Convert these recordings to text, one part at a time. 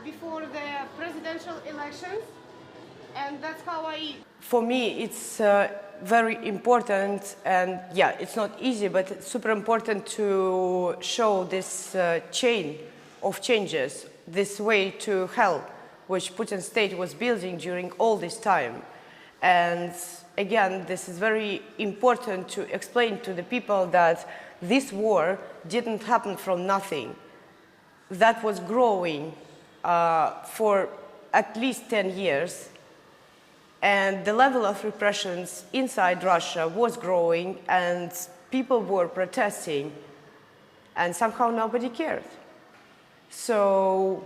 before the presidential elections, and that's how I... For me, it's very important, and yeah, it's not easy, but it's super important to show this chain of changes, this way to hell, which Putin's state was building during all this time. And again, this is very important to explain to the people that this war didn't happen from nothing. That was growing for at least 10 years. And the level of repressions inside Russia was growing, and people were protesting, and somehow nobody cared. So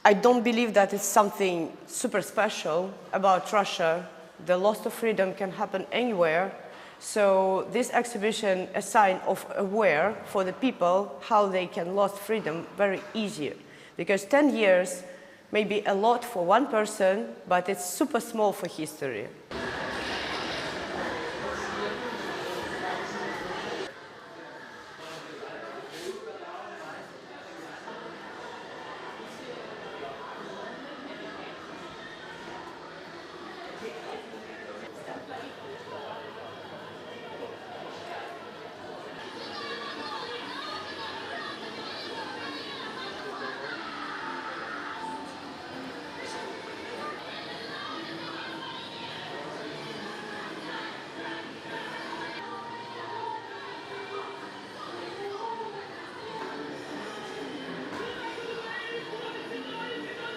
I don't believe that it's something super special about Russia. The loss of freedom can happen anywhere. So this exhibition is a sign of aware for the people how they can lose freedom very easy. Because 10 years may be a lot for one person, but it's super small for history.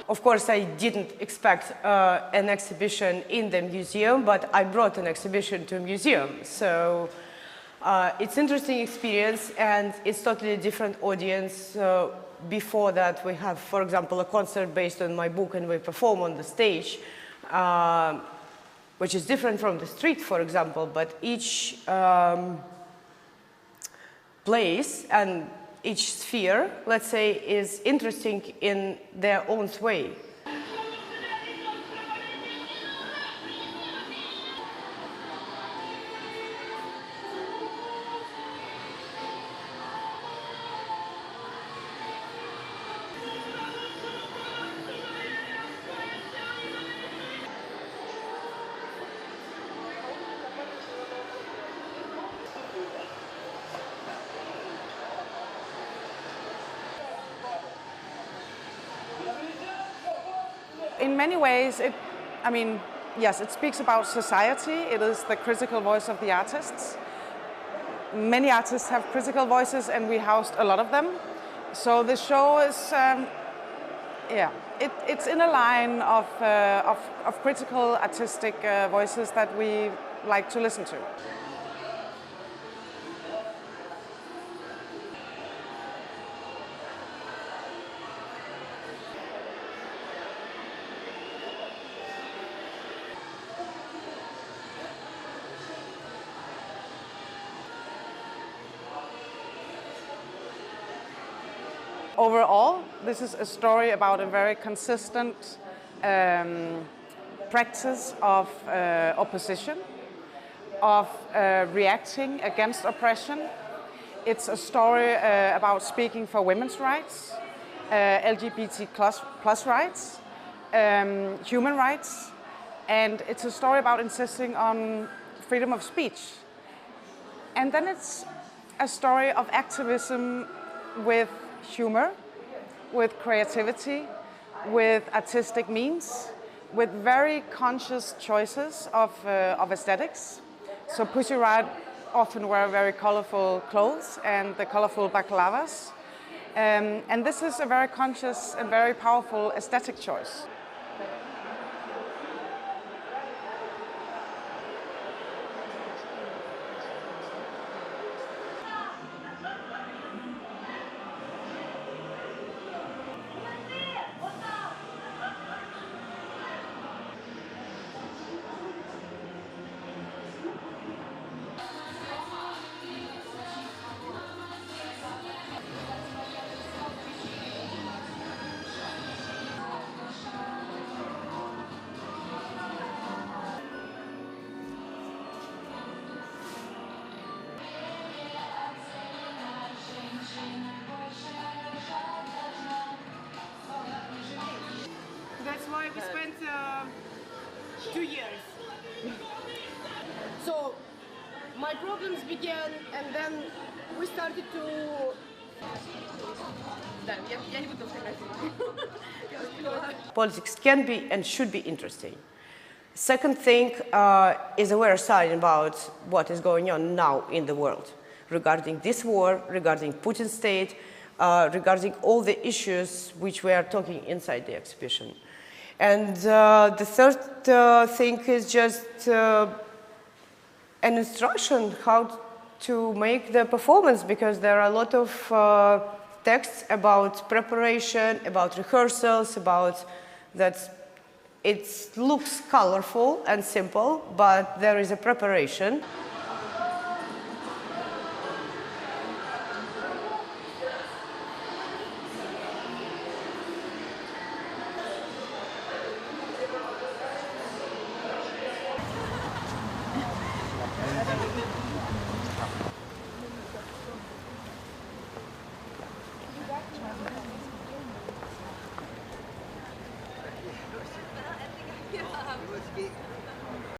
Of course, I didn't expect an exhibition in the museum, but I brought an exhibition to a museum. So it's an interesting experience, and it's totally different audience. Before that, we have, for example, a concert based on my book, and we perform on the stage, which is different from the street, for example, but each place and each sphere, let's say, is interesting in their own way. In many ways, yes, it speaks about society. It is the critical voice of the artists. Many artists have critical voices, and we housed a lot of them. So the show is, it's in a line of critical artistic voices that we like to listen to. Overall, this is a story about a very consistent practice of opposition, of reacting against oppression. It's a story about speaking for women's rights, LGBT plus rights, human rights, and it's a story about insisting on freedom of speech. And then it's a story of activism with humor, with creativity, with artistic means, with very conscious choices of aesthetics. So Pussy Riot often wear very colorful clothes and the colorful baklavas. And this is a very conscious and very powerful aesthetic choice. we spent 2 years. So my problems began, and then we started to... Politics can be and should be interesting. Second thing is aware side about what is going on now in the world regarding this war, regarding Putin's state, regarding all the issues which we are talking inside the exhibition. And the third thing is just an instruction how to make the performance, because there are a lot of texts about preparation, about rehearsals, about that it looks colorful and simple, but there is a preparation.